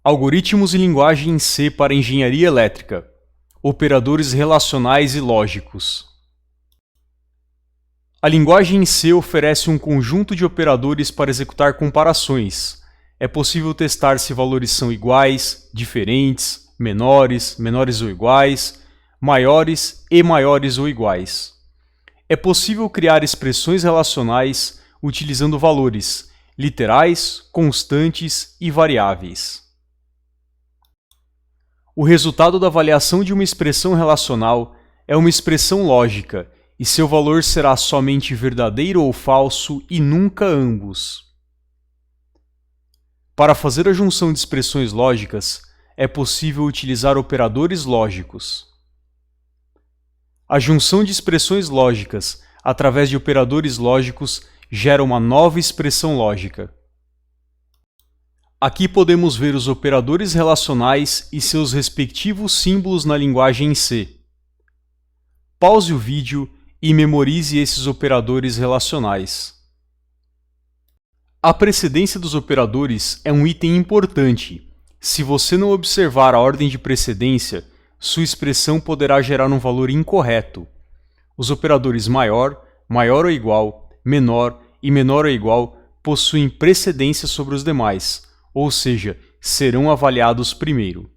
Algoritmos em linguagem C para engenharia elétrica. Operadores relacionais e lógicos. A linguagem C oferece um conjunto de operadores para executar comparações. É possível testar se valores são iguais, diferentes, menores, menores ou iguais, maiores e maiores ou iguais. É possível criar expressões relacionais utilizando valores literais, constantes e variáveis. O resultado da avaliação de uma expressão relacional é uma expressão lógica, e seu valor será somente verdadeiro ou falso e nunca ambos. Para fazer a junção de expressões lógicas, é possível utilizar operadores lógicos. A junção de expressões lógicas através de operadores lógicos gera uma nova expressão lógica. Aqui podemos ver os operadores relacionais e seus respectivos símbolos na linguagem C. Pause o vídeo e memorize esses operadores relacionais. A precedência dos operadores é um item importante. Se você não observar a ordem de precedência, sua expressão poderá gerar um valor incorreto. Os operadores maior, maior ou igual, menor e menor ou igual possuem precedência sobre os demais, ou seja, serão avaliados primeiro.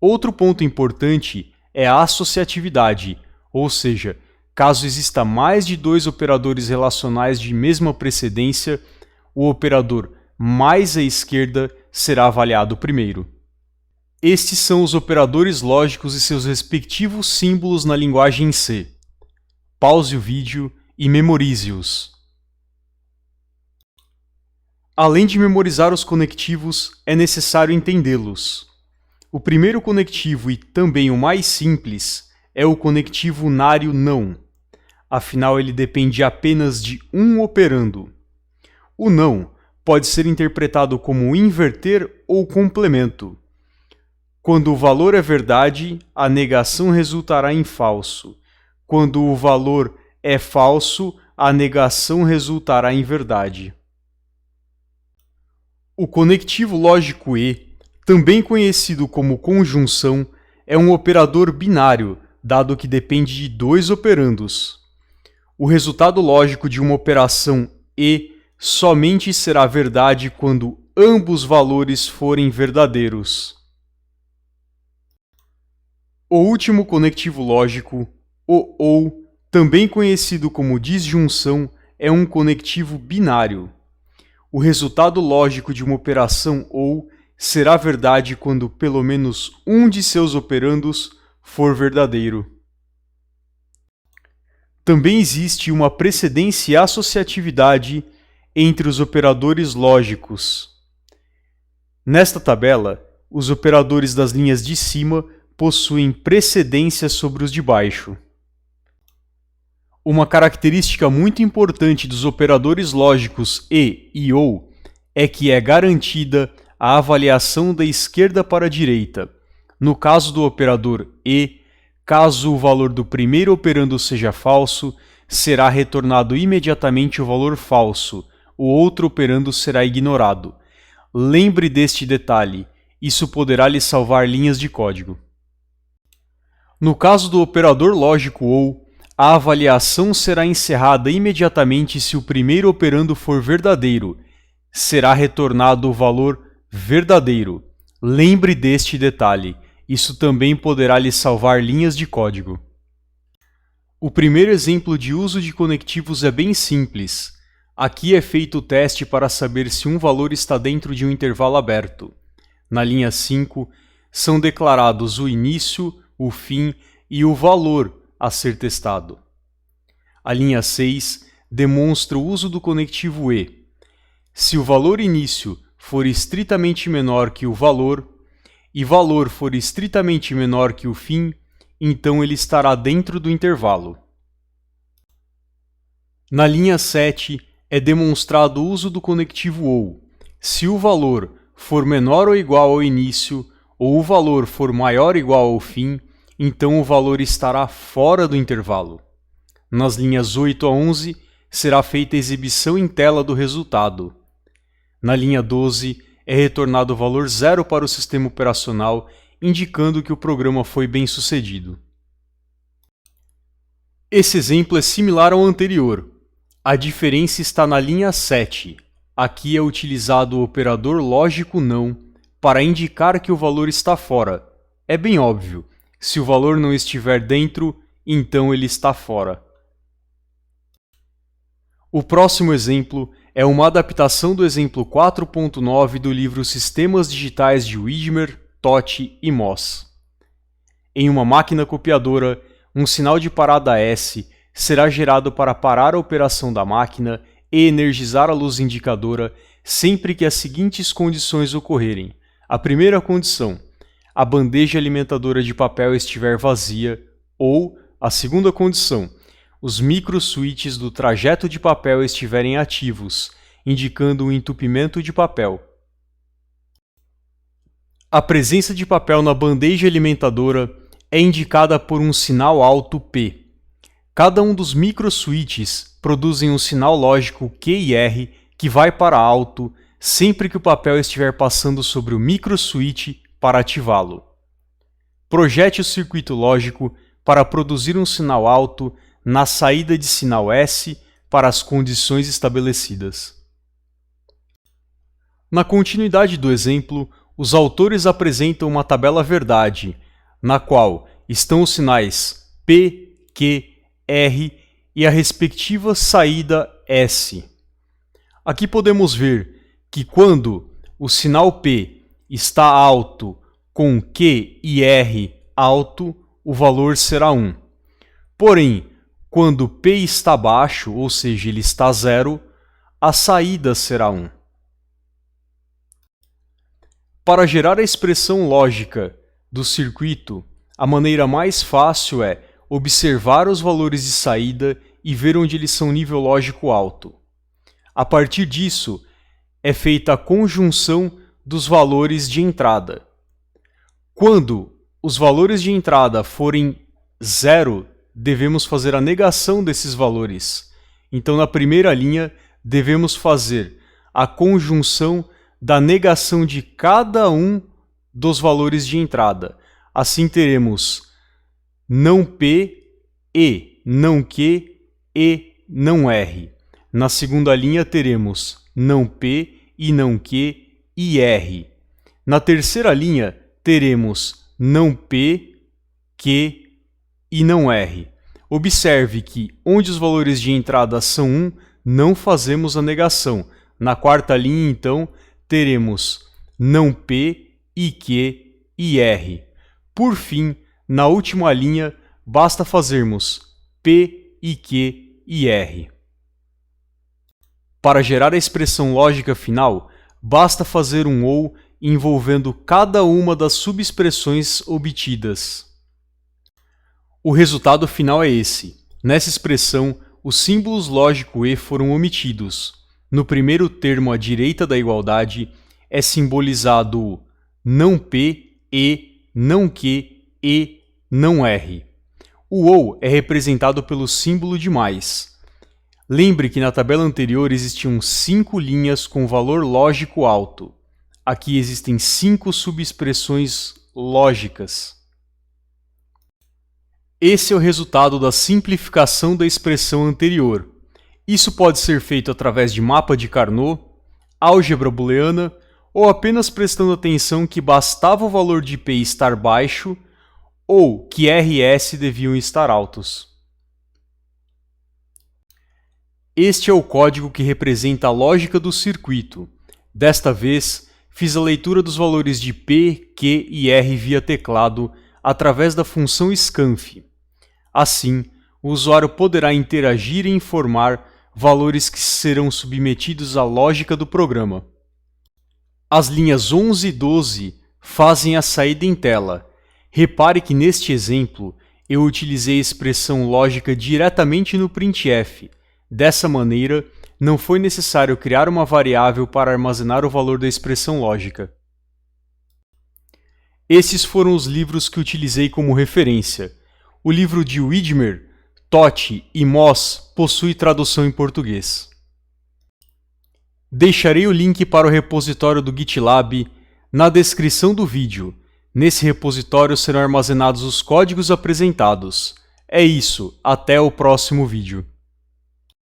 Outro ponto importante é a associatividade, ou seja, caso exista mais de dois operadores relacionais de mesma precedência, o operador mais à esquerda será avaliado primeiro. Estes são os operadores lógicos e seus respectivos símbolos na linguagem C. Pause o vídeo e memorize-os. Além de memorizar os conectivos, é necessário entendê-los. O primeiro conectivo e também o mais simples é o conectivo unário-não. Afinal, ele depende apenas de um operando. O não pode ser interpretado como inverter ou complemento. Quando o valor é verdade, a negação resultará em falso. Quando o valor é falso, a negação resultará em verdade. O conectivo lógico E, também conhecido como conjunção, é um operador binário, dado que depende de dois operandos. O resultado lógico de uma operação E somente será verdade quando ambos valores forem verdadeiros. O último conectivo lógico, o ou, também conhecido como disjunção, é um conectivo binário. O resultado lógico de uma operação ou será verdade quando pelo menos um de seus operandos for verdadeiro. Também existe uma precedência e associatividade entre os operadores lógicos. Nesta tabela, os operadores das linhas de cima possuem precedência sobre os de baixo. Uma característica muito importante dos operadores lógicos e ou é que é garantida a avaliação da esquerda para a direita. No caso do operador e, caso o valor do primeiro operando seja falso, será retornado imediatamente o valor falso, o outro operando será ignorado. Lembre deste detalhe, isso poderá lhe salvar linhas de código. No caso do operador lógico ou, a avaliação será encerrada imediatamente se o primeiro operando for verdadeiro. Será retornado o valor verdadeiro. Lembre deste detalhe. Isso também poderá lhe salvar linhas de código. O primeiro exemplo de uso de conectivos é bem simples. Aqui é feito o teste para saber se um valor está dentro de um intervalo aberto. Na linha 5, são declarados o início, o fim e o valor a ser testado. A linha 6 demonstra o uso do conectivo e. Se o valor início for estritamente menor que o valor, e valor for estritamente menor que o fim, então ele estará dentro do intervalo. Na linha 7 é demonstrado o uso do conectivo ou. Se o valor for menor ou igual ao início, ou o valor for maior ou igual ao fim, então o valor estará fora do intervalo. Nas linhas 8 a 11, será feita a exibição em tela do resultado. Na linha 12, é retornado o valor 0 para o sistema operacional, indicando que o programa foi bem sucedido. Esse exemplo é similar ao anterior. A diferença está na linha 7. Aqui é utilizado o operador lógico não para indicar que o valor está fora. É bem óbvio. Se o valor não estiver dentro, então ele está fora. O próximo exemplo é uma adaptação do exemplo 4.9 do livro Sistemas Digitais de Widmer, Totti e Moss. Em uma máquina copiadora, um sinal de parada S será gerado para parar a operação da máquina e energizar a luz indicadora sempre que as seguintes condições ocorrerem. A primeira condição: a bandeja alimentadora de papel estiver vazia, ou, a segunda condição, os microswitches do trajeto de papel estiverem ativos, indicando um entupimento de papel. A presença de papel na bandeja alimentadora é indicada por um sinal alto P. Cada um dos microswitches produzem um sinal lógico Q e R que vai para alto sempre que o papel estiver passando sobre o microswitch para ativá-lo. Projete o circuito lógico para produzir um sinal alto na saída de sinal S para as condições estabelecidas. Na continuidade do exemplo, os autores apresentam uma tabela verdade, na qual estão os sinais P, Q, R e a respectiva saída S. Aqui podemos ver que quando o sinal P está alto com Q e R alto, o valor será 1. Porém, quando P está baixo, ou seja, ele está 0, a saída será 1. Para gerar a expressão lógica do circuito, a maneira mais fácil é observar os valores de saída e ver onde eles são nível lógico alto. A partir disso, é feita a conjunção dos valores de entrada. Quando os valores de entrada forem 0, devemos fazer a negação desses valores. Então, na primeira linha, devemos fazer a conjunção da negação de cada um dos valores de entrada. Assim teremos não P e não Q e não R. Na segunda linha teremos não P e não Q e R. Na terceira linha teremos não P, Q e não R. Observe que onde os valores de entrada são 1, não fazemos a negação. Na quarta linha, então, teremos não P e Q e R. Por fim, na última linha, basta fazermos P e Q e R. Para gerar a expressão lógica final, basta fazer um OU envolvendo cada uma das subexpressões obtidas. O resultado final é esse. Nessa expressão, os símbolos lógico e foram omitidos. No primeiro termo à direita da igualdade, é simbolizado o não P, E, não Q, E, não R. O OU é representado pelo símbolo de mais. Lembre que na tabela anterior existiam 5 linhas com valor lógico alto. Aqui existem 5 subexpressões lógicas. Esse é o resultado da simplificação da expressão anterior. Isso pode ser feito através de mapa de Carnot, álgebra booleana ou apenas prestando atenção que bastava o valor de P estar baixo ou que R e S deviam estar altos. Este é o código que representa a lógica do circuito. Desta vez, fiz a leitura dos valores de P, Q e R via teclado através da função scanf. Assim, o usuário poderá interagir e informar valores que serão submetidos à lógica do programa. As linhas 11 e 12 fazem a saída em tela. Repare que neste exemplo eu utilizei a expressão lógica diretamente no printf. Dessa maneira, não foi necessário criar uma variável para armazenar o valor da expressão lógica. Esses foram os livros que utilizei como referência. O livro de Widmer, Totti e Moss possui tradução em português. Deixarei o link para o repositório do GitLab na descrição do vídeo. Nesse repositório serão armazenados os códigos apresentados. É isso, até o próximo vídeo.